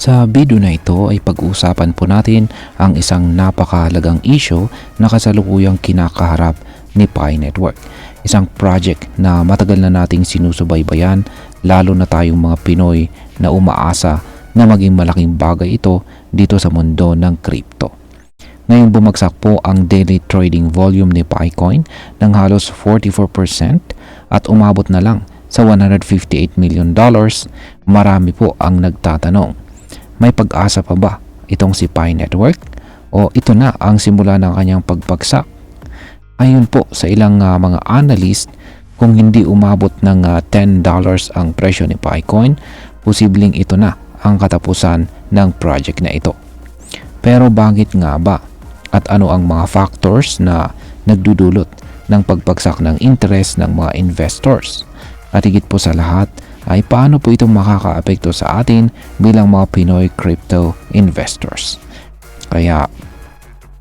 Sa video na ito ay pag-uusapan po natin ang isang napakahalagang issue na kasalukuyang kinakaharap ni Pi Network. Isang project na matagal na nating sinusubaybayan, lalo na tayong mga Pinoy na umaasa na maging malaking bagay ito dito sa mundo ng crypto. Ngayon bumagsak po ang daily trading volume ni PiCoin ng halos 44% at umabot na lang sa $158 million. Marami po ang nagtatanong, may pag-asa pa ba itong si Pi Network o ito na ang simula ng kanyang pagbagsak? Ayon po sa ilang mga analyst, kung hindi umabot ng $10 ang presyo ni PiCoin, posibleng ito na ang katapusan ng project na ito. Pero bakit nga ba? At ano ang mga factors na nagdudulot ng pagbagsak ng interest ng mga investors? At higit po sa lahat ay paano po ito makakaapekto sa atin bilang mga Pinoy crypto investors. Kaya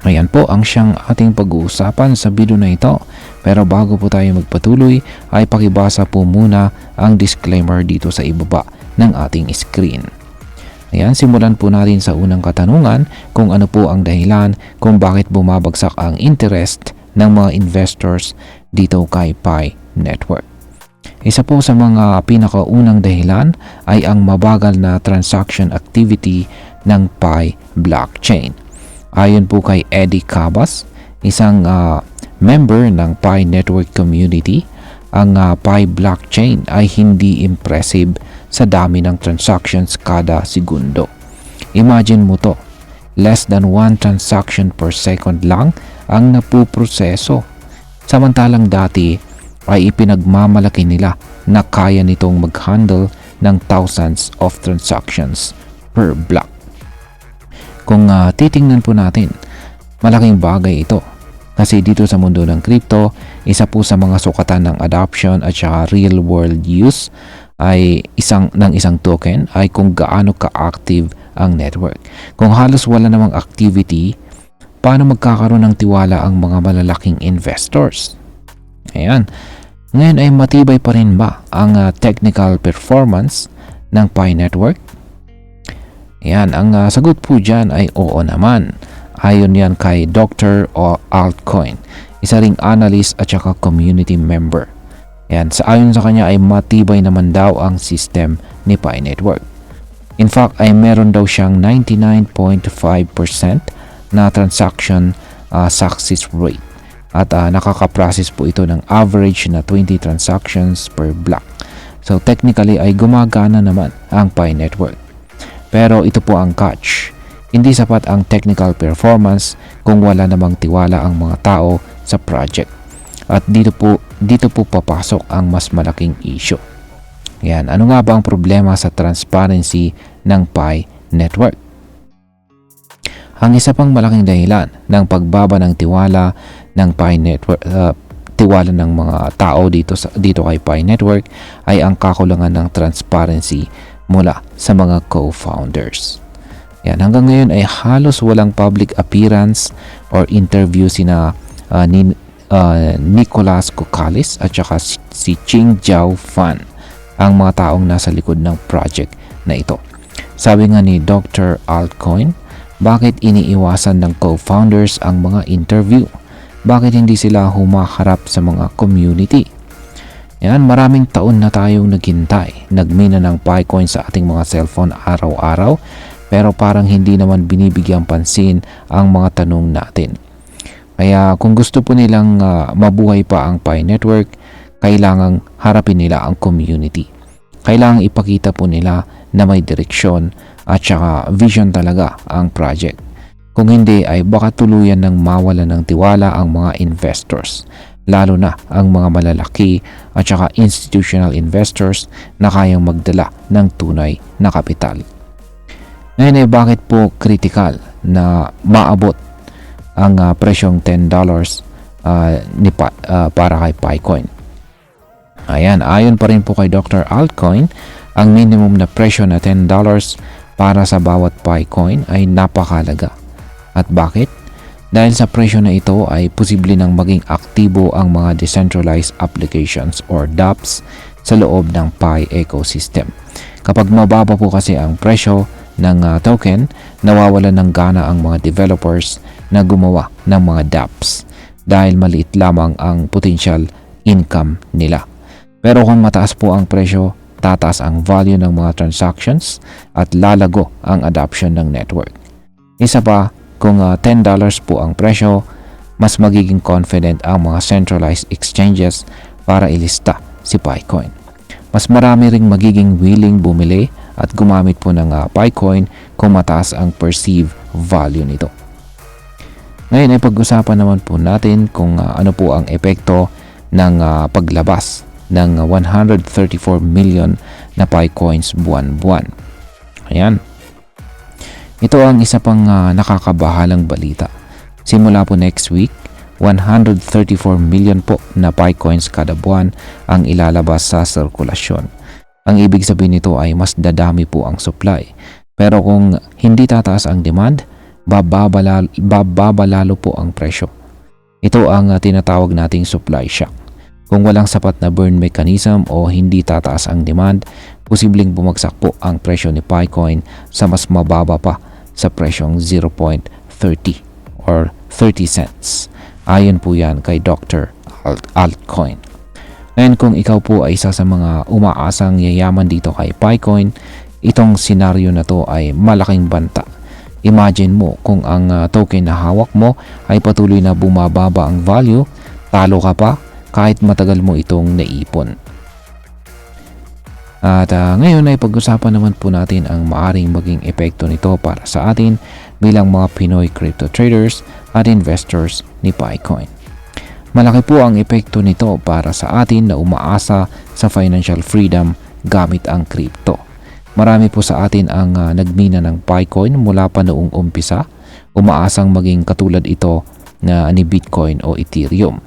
ayan po ang siyang ating pag-uusapan sa video na ito. Pero bago po tayo magpatuloy ay pakibasa po muna ang disclaimer dito sa ibaba ng ating screen. Ayan, simulan po natin sa unang katanungan kung ano po ang dahilan kung bakit bumabagsak ang interest ng mga investors dito kay Pi Network. Isa po sa mga pinakaunang dahilan ay ang mabagal na transaction activity ng Pi blockchain. Ayon po kay Eddie Cabas, isang member ng Pi Network community, ang Pi blockchain ay hindi impressive sa dami ng transactions kada segundo. Imagine mo to, less than 1 transaction per second lang ang napuproseso. Samantalang dati ay ipinagmamalaki nila na kaya nitong mag-handle ng thousands of transactions per block. Kung titingnan po natin, malaking bagay ito. Kasi dito sa mundo ng crypto, isa po sa mga sukatan ng adoption at saka real world use ay isang token ay kung gaano ka-active ang network. Kung halos wala namang activity, paano magkakaroon ng tiwala ang mga malalaking investors? Ayan. Ngayon ay matibay pa rin ba ang technical performance ng Pi Network? Ayan, ang sagot po dyan ay oo naman. Ayon yan kay Dr. Altcoin, isa ring analyst at saka community member. Ayan, ayon sa kanya ay matibay naman daw ang system ni Pi Network. In fact, ay meron daw siyang 99.5% na transaction success rate. At nakaka-process po ito ng average na 20 transactions per block. So technically ay gumagana naman ang Pi Network. Pero ito po ang catch. Hindi sapat ang technical performance kung wala namang tiwala ang mga tao sa project. At dito po papasok ang mas malaking issue. Yan, ano nga ba ang problema sa transparency ng Pi Network? Ang isa pang malaking dahilan ng pagbaba ng tiwala ng Pi Network, tiwala ng mga tao dito kay Pi Network ay ang kakulangan ng transparency mula sa mga co-founders. Yan, hanggang ngayon ay halos walang public appearance or interview sina Nicolas Kokkalis at saka si Qingjiao Fan, ang mga taong nasa likod ng project na ito. Sabi nga ni Dr. Altcoin, bakit iniiwasan ng co-founders ang mga interview? Bakit hindi sila humaharap sa mga community? Yan, maraming taon na tayong naghintay, nagmina ng PiCoin sa ating mga cellphone araw-araw, pero parang hindi naman binibigyang pansin ang mga tanong natin. Kaya kung gusto po nilang mabuhay pa ang Pi Network, kailangang harapin nila ang community. Kailangang ipakita po nila na may direksyon at saka vision talaga ang project. Kung hindi ay baka tuluyan ng mawala ng tiwala ang mga investors, lalo na ang mga malalaki at saka institutional investors na kayang magdala ng tunay na kapital. Ngayon ay bakit po critical na maabot ang presyong $10 para kay PiCoin? Ayan, ayon pa rin po kay Dr. Altcoin, ang minimum na presyo na $10 para sa bawat PiCoin ay napakalaga. At bakit? Dahil sa presyo na ito ay posible nang maging aktibo ang mga decentralized applications or dApps sa loob ng Pi ecosystem. Kapag mababa po kasi ang presyo, ng token, nawawalan ng gana ang mga developers na gumawa ng mga dApps dahil maliit lamang ang potential income nila. Pero kung mataas po ang presyo, tataas ang value ng mga transactions at lalago ang adoption ng network. Isa pa, kung $10 po ang presyo, mas magiging confident ang mga centralized exchanges para ilista si PiCoin. Mas marami ring magiging willing bumili at gumamit po ng PiCoin kung mataas ang perceived value nito. Ngayon ay pag-usapan naman po natin kung ano po ang epekto ng paglabas ng 134 million na PiCoins buwan-buwan. Ayan. Ito ang isa pang nakakabahalang balita. Simula po next week, 134 million po na PiCoins kada buwan ang ilalabas sa sirkulasyon. Ang ibig sabihin nito ay mas dadami po ang supply. Pero kung hindi tataas ang demand, bababa lalo po ang presyo. Ito ang tinatawag nating supply shock. Kung walang sapat na burn mechanism o hindi tataas ang demand, posibleng bumagsak po ang presyo ni PiCoin sa mas mababa pa sa presyong 0.30 or 30 cents. Ayon po yan kay Dr. Altcoin. Ngayon kung ikaw po ay isa sa mga umaasang yayaman dito kay PiCoin, itong senaryo na to ay malaking banta. Imagine mo kung ang token na hawak mo ay patuloy na bumababa ang value, talo ka pa kahit matagal mo itong naipon. At ngayon ay pag-usapan naman po natin ang maaring maging epekto nito para sa atin bilang mga Pinoy crypto traders at investors ni PiCoin. Malaki po ang epekto nito para sa atin na umaasa sa financial freedom gamit ang crypto. Marami po sa atin ang nagmina ng PiCoin mula pa noong umpisa, umaasang maging katulad ito na ni Bitcoin o Ethereum.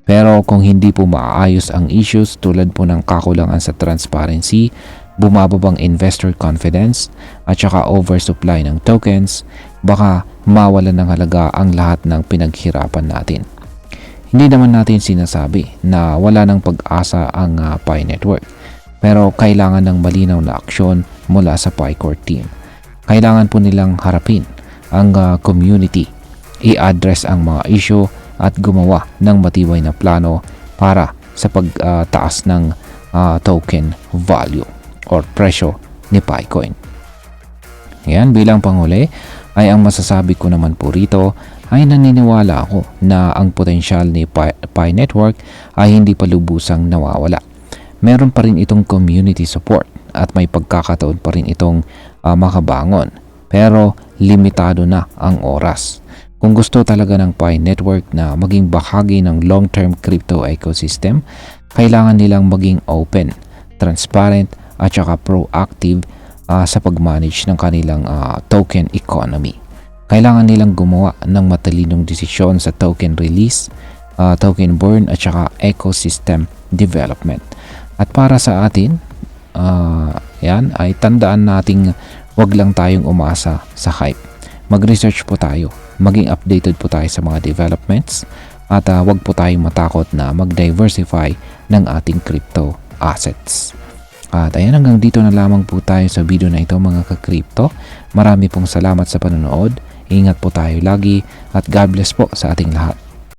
Pero kung hindi po maayos ang issues tulad po ng kakulangan sa transparency, bumababang investor confidence at saka oversupply ng tokens, baka mawalan ng halaga ang lahat ng pinaghirapan natin. Hindi naman natin sinasabi na wala ng pag-asa ang Pi Network, pero kailangan ng malinaw na aksyon mula sa PiCore team. Kailangan po nilang harapin ang community, i-address ang mga issue at gumawa ng matibay na plano para sa pagtaas ng token value or presyo ni PiCoin. Yan, bilang panghuli ay ang masasabi ko naman po rito ay naniniwala ako na ang potensyal ni Pi Network ay hindi pa lubusang nawawala. Meron pa rin itong community support at may pagkakataon pa rin itong makabangon, pero limitado na ang oras. Kung gusto talaga ng Pi Network na maging bahagi ng long-term crypto ecosystem, kailangan nilang maging open, transparent at saka proactive sa pag-manage ng kanilang token economy. Kailangan nilang gumawa ng matalinong desisyon sa token release, token burn at saka ecosystem development. At para sa atin, yan ay tandaan nating wag lang tayong umasa sa hype. Mag-research po tayo, maging updated po tayo sa mga developments at wag po tayong matakot na mag-diversify ng ating crypto assets. At ayan, hanggang dito na lamang po tayo sa video na ito mga ka-crypto. Marami pong salamat sa panonood. Ingat po tayo lagi at God bless po sa ating lahat.